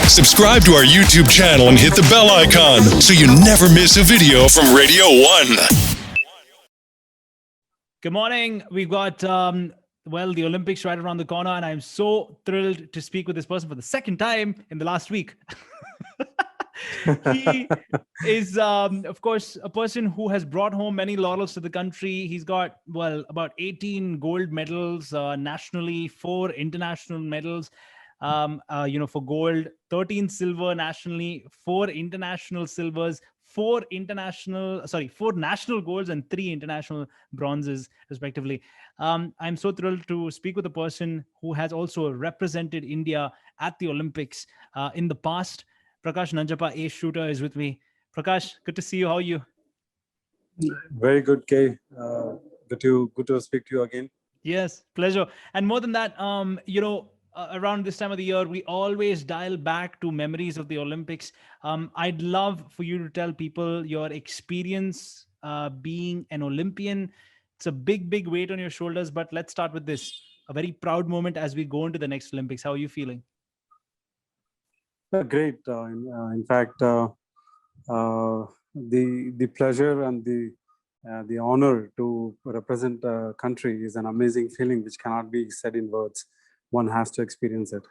Subscribe to our YouTube channel and hit the bell icon so you never miss a video from Radio 1. Good morning. We've got, the Olympics right around the corner, and I'm so thrilled to speak with this person for the second time in the last week. He is, of course, a person who has brought home many laurels to the country. He's got, about 18 gold medals nationally, 4 international medals, for gold, 13 silver nationally, 4 international silvers, 4 national golds, and 3 international bronzes, respectively. I'm so thrilled to speak with a person who has also represented India at the Olympics in the past. Prakash Nanjappa, ace shooter, is with me. Prakash, good to see you. How are you? Very good, Kay. Good to speak to you again. Yes, pleasure. And more than that, around this time of the year, we always dial back to memories of the Olympics. I'd love for you to tell people your experience being an Olympian. It's a big, big weight on your shoulders, but let's start with this. A very proud moment as we go into the next Olympics. How are you feeling? Great. In fact, the pleasure and the honor to represent a country is an amazing feeling which cannot be said in words. One has to experience it.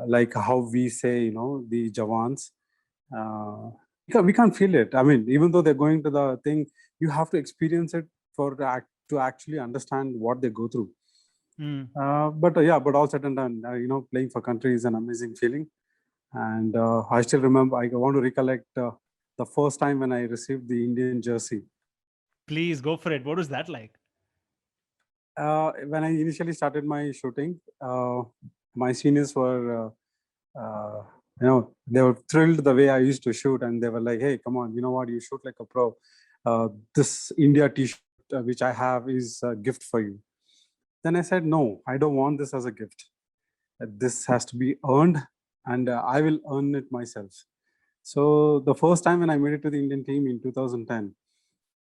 Like how we say, the Jawans, we can't feel it. I mean, even though they're going to the thing, you have to experience it to actually understand what they go through. But all said and done, playing for country is an amazing feeling. And I still remember, I want to recollect the first time when I received the Indian jersey. Please go for it. What was that like? When I initially started my shooting, my seniors were, they were thrilled the way I used to shoot, and they were like, "Hey, come on, you know what? You shoot like a pro. This India T-shirt which I have is a gift for you." Then I said, "No, I don't want this as a gift. This has to be earned, and I will earn it myself." So the first time when I made it to the Indian team in 2010,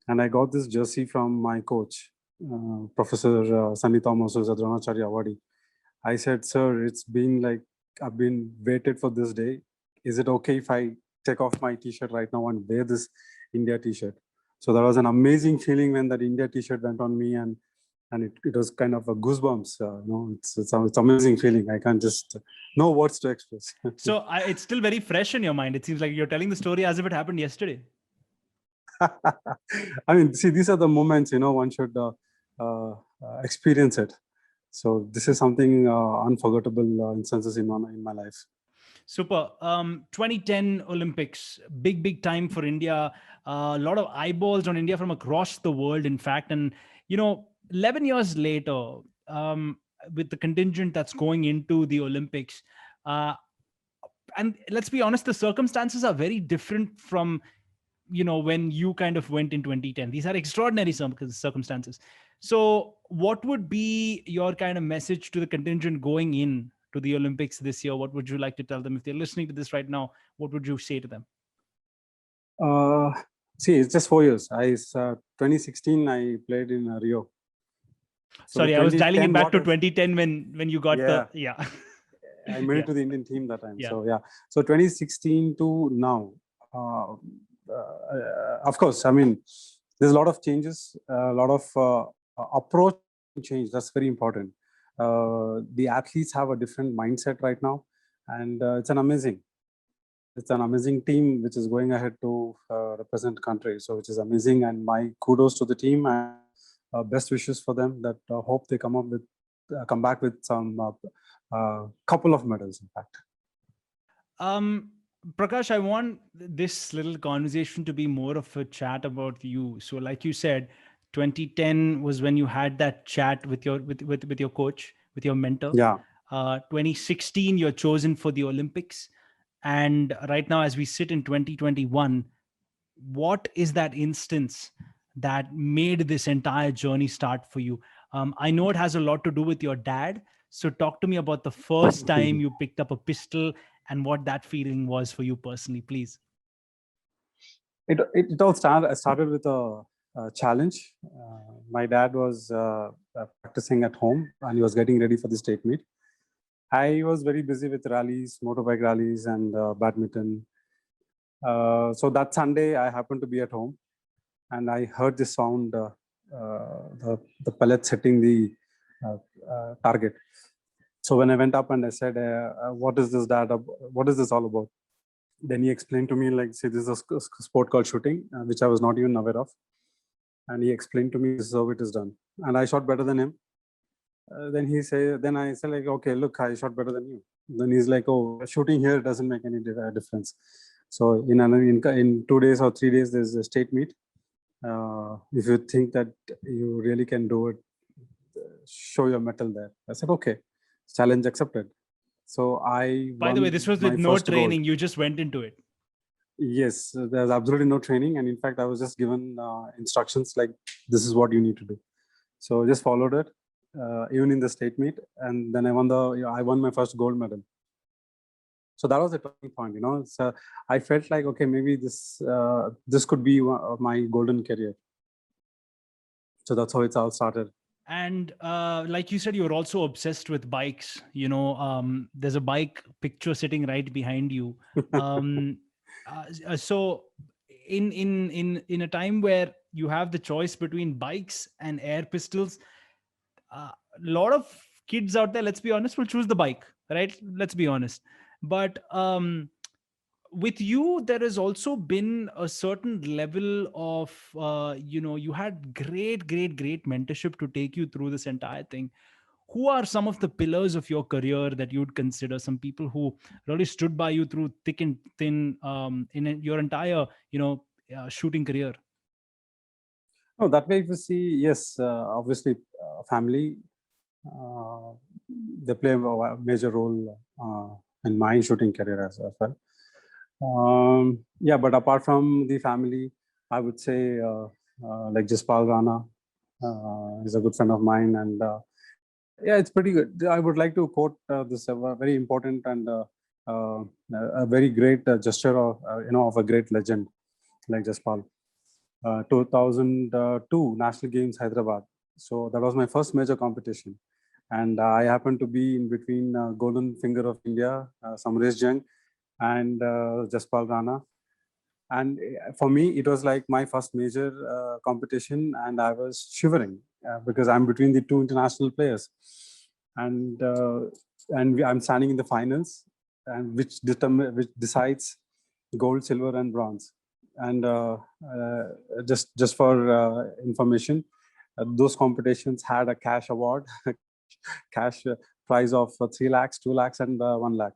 and I got this jersey from my coach, Professor Sunny Thomas, who's a Dronacharya Awadi. I said, "Sir, it's been like I've been waited for this day. Is it okay if I take off my T-shirt right now and wear this India T-shirt?" So that was an amazing feeling when that India T-shirt went on me, and it was kind of a goosebumps. It's amazing feeling. I can't just know words to express. So it's still very fresh in your mind. It seems like you're telling the story as if it happened yesterday. I mean, see, these are the moments, one should experience it. So this is something unforgettable instances in my life. Super. 2010 Olympics, big time for India. A lot of eyeballs on India from across the world, in fact. And, 11 years later, with the contingent that's going into the Olympics, and let's be honest, the circumstances are very different from, when you kind of went in 2010. These are extraordinary circumstances. So what would be your kind of message to the contingent going in to the Olympics this year? What would you like to tell them? If they're listening to this right now, what would you say to them? See, it's just 4 years. 2016, I played in Rio. So sorry, I was dialing it back to 2010 when you got I made it to the Indian team that time. Yeah. So 2016 to now, of course, I mean, there's a lot of changes, a lot of approach change. That's very important. The athletes have a different mindset right now, and it's an amazing team which is going ahead to represent country. So which is amazing, and my kudos to the team and best wishes for them. That hope they come back with some couple of medals, in fact. Prakash, I want this little conversation to be more of a chat about you. So like you said, 2010 was when you had that chat with your coach, with your mentor. 2016, you're chosen for the Olympics. And right now, as we sit in 2021, what is that instance that made this entire journey start for you? I know it has a lot to do with your dad. So talk to me about the first time you picked up a pistol and what that feeling was for you personally, please. It all started with a challenge. My dad was practicing at home and he was getting ready for the state meet. I was very busy with rallies, motorbike rallies, and badminton. So that Sunday, I happened to be at home, and I heard this sound, the pellets hitting the uh, target. So when I went up and I said, "What is this, Dad? What is this all about?" Then he explained to me, like, "See, this is a sport called shooting, which I was not even aware of." And he explained to me, "This is how it is done." And I shot better than him. Then I said, like, "Okay, look, I shot better than you." Then he's like, "Oh, shooting here doesn't make any difference." So in 2 days or 3 days, there's a state meet. If you think that you really can do it, show your mettle there. I said, "Okay, challenge accepted." So I By the way, this won was with my no first gold. training. You just went into it. Yes, there's absolutely no training, and in fact, I was just given instructions like, "This is what you need to do." So just followed it, even in the state meet, and then I won my first gold medal. So that was the turning point, you know. So I felt like, okay, maybe this could be my golden career. So that's how it's all started. And like you said, you're also obsessed with bikes. There's a bike picture sitting right behind you. So in a time where you have the choice between bikes and air pistols, a lot of kids out there, let's be honest, will choose the bike, right? Let's be honest. But with you, there has also been a certain level of you had great mentorship to take you through this entire thing. Who are some of the pillars of your career that you'd consider, some people who really stood by you through thick and thin, your entire shooting career? No, that way if you see, yes, obviously, family, uh, they play a major role in my shooting career as well. Yeah, but apart from the family, I would say like Jaspal Rana is a good friend of mine, and yeah, it's pretty good. I would like to quote this very important and a very great gesture of of a great legend like Jaspal. 2002 National Games Hyderabad. So that was my first major competition, and I happened to be in between Golden Finger of India, Samresh Jung, and Jaspal Rana. And for me, it was like my first major competition, and I was shivering because I'm between the two international players, and I'm standing in the finals, and which decides gold, silver, and bronze. And just for information, those competitions had a cash award, cash prize of 3 lakhs, 2 lakhs, and 1 lakh.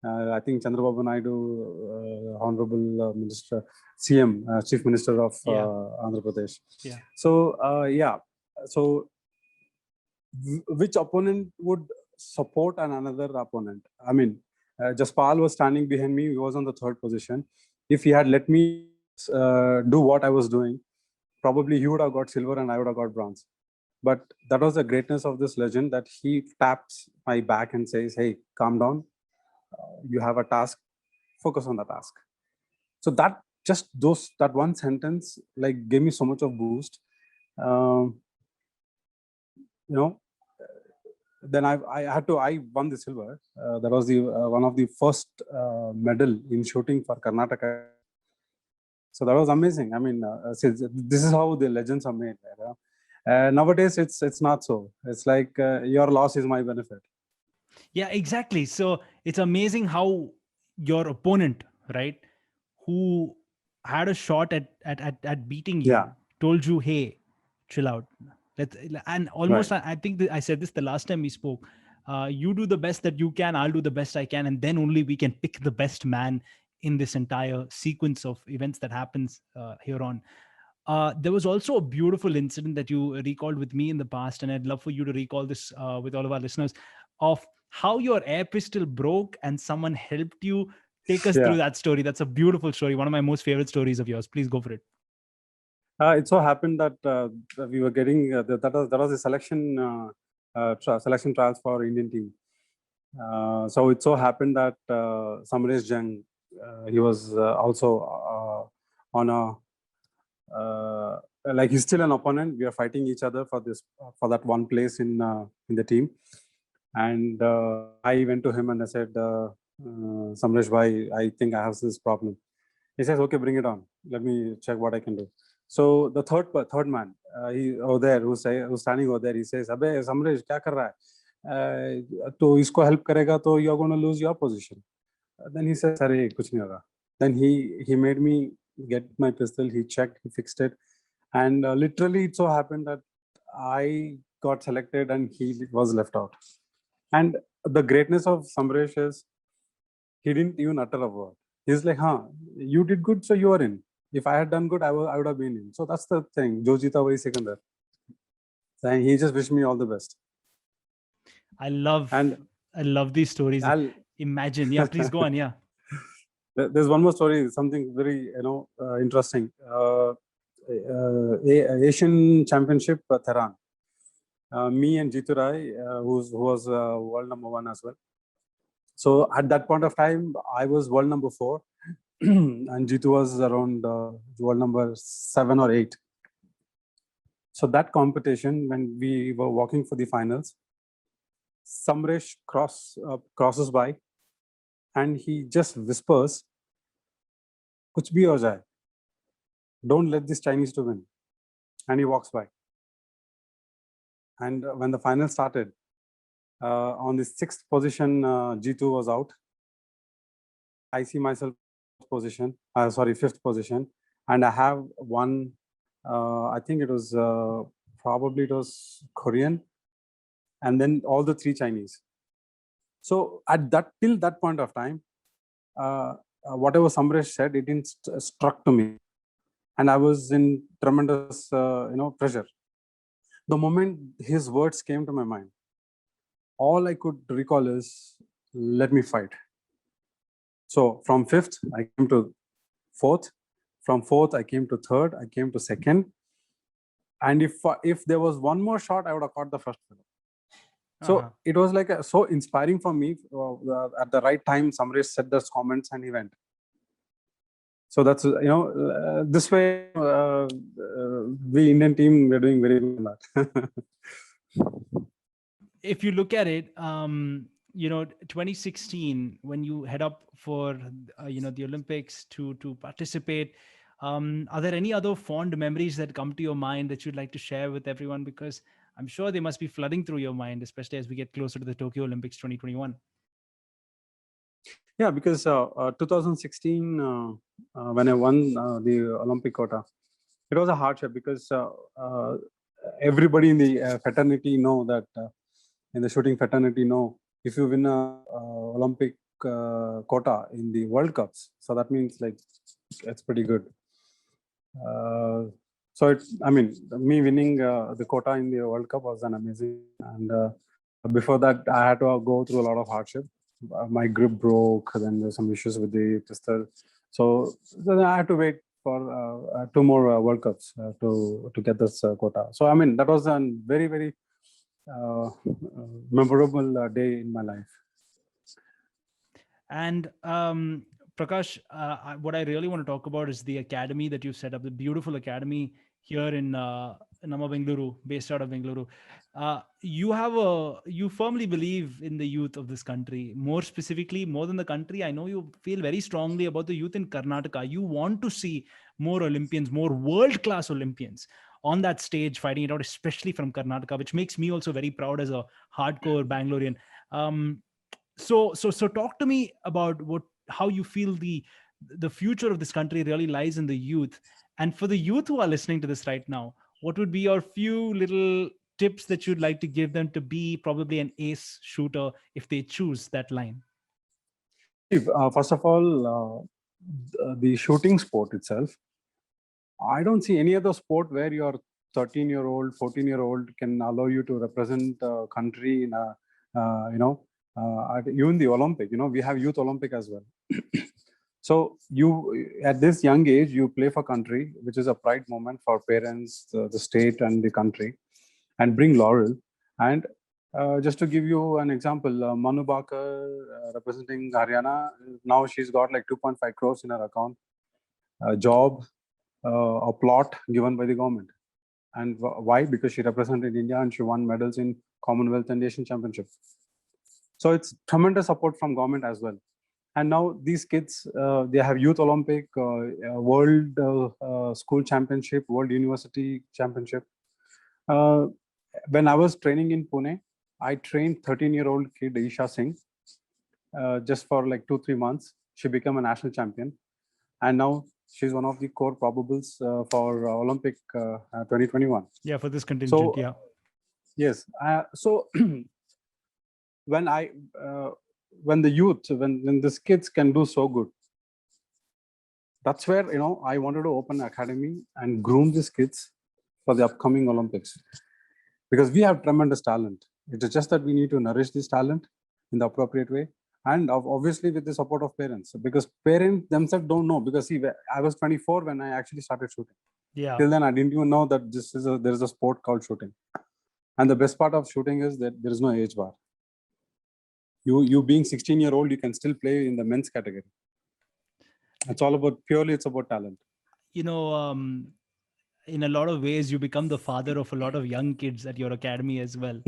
I think Chandrababu Naidu, Honorable Minister, CM, Chief Minister of Andhra Pradesh. Yeah. So yeah, so which opponent would support another opponent? I mean, Jaspal was standing behind me. He was on the third position. If he had let me do what I was doing, probably he would have got silver and I would have got bronze. But that was the greatness of this legend, that he taps my back and says, "Hey, calm down. You have a task. Focus on the task." So that one sentence like gave me so much of boost. Um, you know, then I won the silver. That was the one of the first medal in shooting for Karnataka. So that was amazing. I mean, this is how the legends are made. You know? Nowadays, it's not so. It's like your loss is my benefit. Yeah, exactly. So it's amazing how your opponent, right, who had a shot at beating you, Yeah. told you, "Hey, chill out." And almost, Right. I think I said this the last time we spoke. You do the best that you can. I'll do the best I can, and then only we can pick the best man in this entire sequence of events that happens here on. There was also a beautiful incident that you recalled with me in the past, and I'd love for you to recall this with all of our listeners, of how your air pistol broke and someone helped you. Take us Yeah. through that story. That's a beautiful story. One of my most favorite stories of yours. Please go for it. It so happened that we were getting that was a selection selection trials for Indian team. So it so happened that Samresh Jung, he was also on a like he's still an opponent. We are fighting each other for that one place in the team. And I went to him and I said, Samresh bhai, I think I have this problem. He says, okay, bring it on. Let me check what I can do. So the third man, he over there, who's standing over there, he says, "Abey, Samresh, क्या कर रहा है? तो इसको help करेगा तो you're going to lose your position." Then he says, "अरे कुछ नहीं होगा." Then he made me get my pistol. He checked, he fixed it, and literally it so happened that I got selected and he was left out. And the greatness of Samresh is he didn't even utter a word. He's like, "Huh, you did good, so you are in. If I had done good, I would have been in." So that's the thing. Jo jeeta wahi Sikandar. And he just wished me all the best. I love these stories. Imagine. Yeah, please go on. Yeah. There's one more story, something very interesting. Asian Championship, Tehran. Me and Jitu Rai, who was world number 1 as well. So at that point of time, I was world number 4, and Jitu was around world number 7 or 8. So that competition, when we were walking for the finals, Samresh crosses by, and he just whispers, "Kuch bhi ho jaye, don't let this Chinese to win." And he walks by. And when the final started, on the 6th position, Jitu was out. I see myself fifth position, and I have one. I think it was probably it was Korean, and then all the 3 Chinese. So till that point of time, whatever Samresh said, it didn't struck to me, and I was in tremendous pressure. The moment his words came to my mind, all I could recall is, let me fight. So from 5th, I came to 4th. From 4th, I came to 3rd. I came to 2nd. And if there was one more shot, I would have caught the first fellow. So it was like so inspiring for me. At the right time, Samresh said those comments and he went. So that's, this way, we Indian team, we're doing very good on that. If you look at it, 2016, when you head up for, the Olympics to participate, are there any other fond memories that come to your mind that you'd like to share with everyone? Because I'm sure they must be flooding through your mind, especially as we get closer to the Tokyo Olympics 2021. Yeah, because 2016, when I won the Olympic quota, it was a hardship because everybody in the fraternity know that in the shooting fraternity know if you win a Olympic quota in the World Cups, so that means like it's pretty good. So me winning the quota in the World Cup was an amazing. And before that, I had to go through a lot of hardship. My grip broke, then there's some issues with the pistol. So then I had to wait for 2 more World Cups to get this quota. So that was a very, very memorable day in my life. And Prakash, what I really want to talk about is the academy that you set up, the beautiful academy here in Nama Bengaluru, based out of Bengaluru. You firmly believe in the youth of this country. More specifically, more than the country, I know you feel very strongly about the youth in Karnataka. You want to see more Olympians, more world-class Olympians on that stage fighting it out, especially from Karnataka, which makes me also very proud as a hardcore Bangalorean. So talk to me about how you feel the future of this country really lies in the youth. And for the youth who are listening to this right now, what would be your few little tips that you'd like to give them to be probably an ace shooter if they choose that line? First of all, the shooting sport itself, I don't see any other sport where your 13-year-old, 14-year-old can allow you to represent a country in a, even the Olympic, we have youth Olympic as well. So you, at this young age, you play for country, which is a pride moment for parents, the state and the country, and bring laurel. And just to give you an example, Manu Bakar representing Haryana, now she's got like 2.5 crores in her account, a job, a plot given by the government. And why? Because she represented India and she won medals in Commonwealth and Asian Championship. So it's tremendous support from government as well. And now these kids, they have Youth Olympic, World School Championship, World University Championship. When I was training in Pune, I trained 13-year-old kid Isha Singh just for like 2-3 months. She became a national champion, and now she's one of the core probables for Olympic 2021. Yeah, for this contingent. So Yeah. yes, so when when the youth, when these kids can do so good, that's where I wanted to open an academy and groom these kids for the upcoming Olympics, because we have tremendous talent. It is just that we need to nourish this talent in the appropriate way, and obviously with the support of parents, because parents themselves don't know. Because see, I was 24 when I actually started shooting. Yeah. Till then, I didn't even know that there is a sport called shooting. And the best part of shooting is that there is no age bar. You being 16-year-old, you can still play in the men's category. It's all about it's about talent. In a lot of ways, you become the father of a lot of young kids at your academy as well.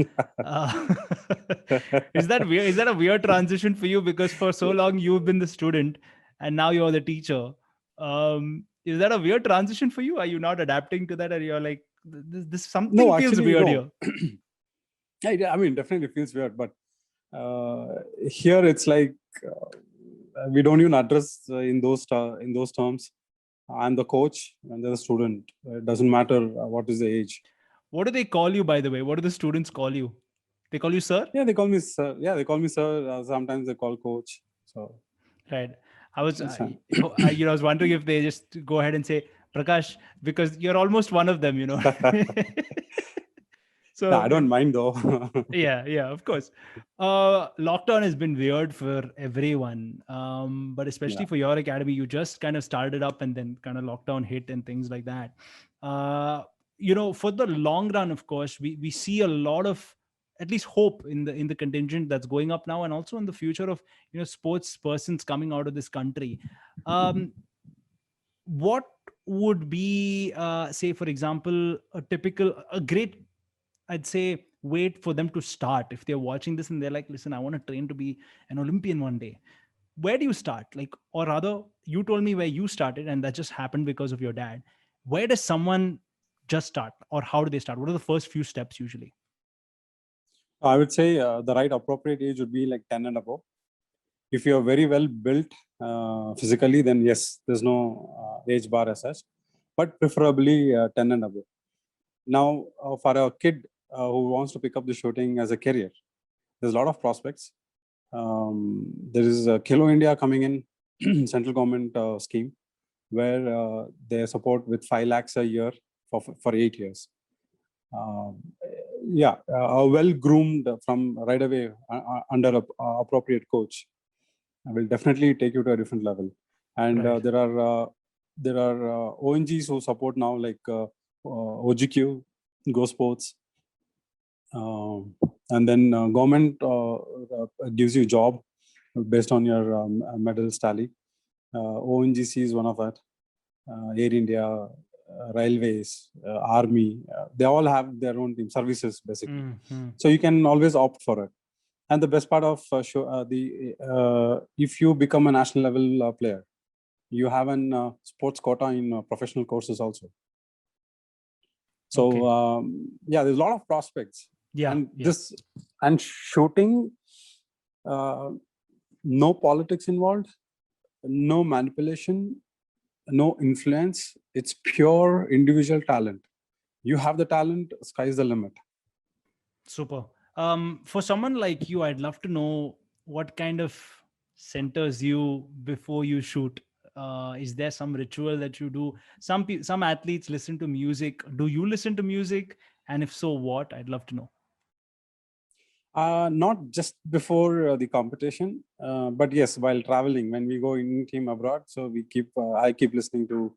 Is that weird? Is that a weird transition for you? Because for so long you've been the student and now you're the teacher. Is that a weird transition for you? Are you not adapting to that? Or you're like, this something No, feels actually, weird no. here? I mean, definitely feels weird, but here it's like we don't even address in those terms. I'm the coach and they're the student. It doesn't matter what is the age. What do they call you, by the way? What do the students call you? They call you sir? Yeah, they call me sir. Yeah, they call me sir. Sometimes they call coach. So right. I was wondering if they just go ahead and say Prakash, because you're almost one of them, So no, I don't mind though. yeah, of course. Lockdown has been weird for everyone, but especially for your academy. You just kind of started up and then kind of lockdown hit and things like that. For the long run, of course, we see a lot of at least hope in the contingent that's going up now, and also in the future of sports persons coming out of this country. What would be say, for example, a great, I'd say, wait for them to start if they're watching this and they're like, listen, I want to train to be an Olympian one day? Where do you start? Or rather, you told me where you started and that just happened because of your dad. Where does someone just start, or how do they start? What are the first few steps usually? I would say the right appropriate age would be like 10 and above. If you're very well built physically, then yes, there's no age bar as such, but preferably 10 and above. Now, for a kid who wants to pick up the shooting as a career, there's a lot of prospects. There is Khelo India coming in, central government scheme, where they support with 5 lakhs a year for 8 years. Well groomed from right away under a appropriate coach will definitely take you to a different level. And Right. there are ONGs who support now, like OGQ, Go Sports, and then government gives you job based on your medals tally. ONGC is one of that. Air India, Railways, Army, they all have their own team services basically. Mm-hmm. So you can always opt for it. And the best part of if you become a national level player, you have an sports quota in professional courses also. So there's a lot of prospects. And shooting, no politics involved, no manipulation, no influence. It's pure individual talent. You have the talent, sky's the limit. Super. For someone like you, I'd love to know what kind of centers you before you shoot. Is there some ritual that you do? Some athletes listen to music. Do you listen to music? And if so, what? I'd love to know. Not just before the competition, but yes, while traveling, when we go in team abroad, so I keep listening to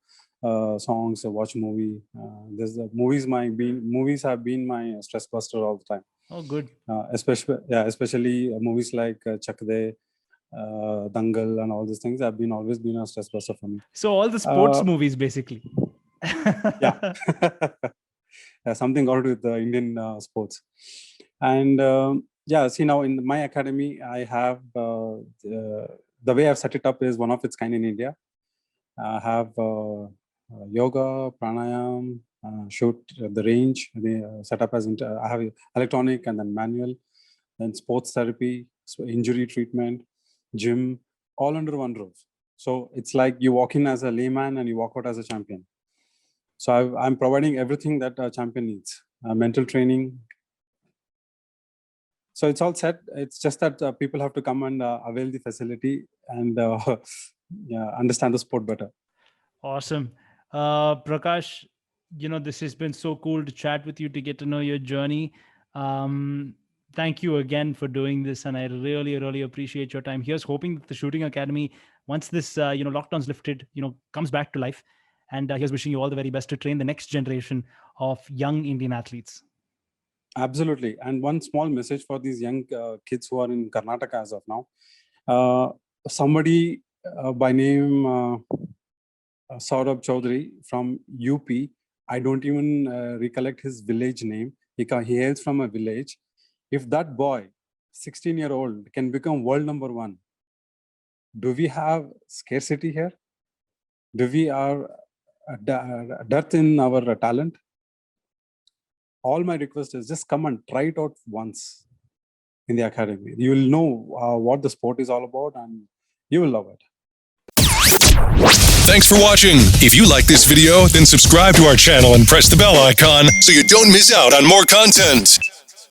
songs, watch movie. Movies have been my stress buster all the time. Oh, good. Especially movies like Chak De, Dangal, and all these things have always been a stress buster for me. So all the sports movies, basically. Something got to do with the Indian sports. And Yeah, see, now in my academy, I have the way I've set it up is one of its kind in India. I have yoga, pranayam, shoot the range. The setup as I have electronic and then manual, then sports therapy, so injury treatment, gym, all under one roof. So it's like you walk in as a layman and you walk out as a champion. So I'm providing everything that a champion needs: mental training. So it's all set. It's just that people have to come and avail the facility and yeah, understand the sport better. Awesome. Prakash, this has been so cool to chat with you, to get to know your journey. Thank you again for doing this. And I really, really appreciate your time. Here's hoping that the Shooting Academy, once this, lockdown's lifted, comes back to life. And here's wishing you all the very best to train the next generation of young Indian athletes. Absolutely. And one small message for these young kids who are in Karnataka as of now. Somebody by name Saurabh Chaudhary from UP, I don't even recollect his village name. He hails from a village. If that boy, 16-year-old, can become world number one, do we have scarcity here? Do we are dearth in our talent? All my request is just come and try it out once in the academy. You will know what the sport is all about and you will love it. Thanks for watching. If you like this video, then subscribe to our channel and press the bell icon so you don't miss out on more content.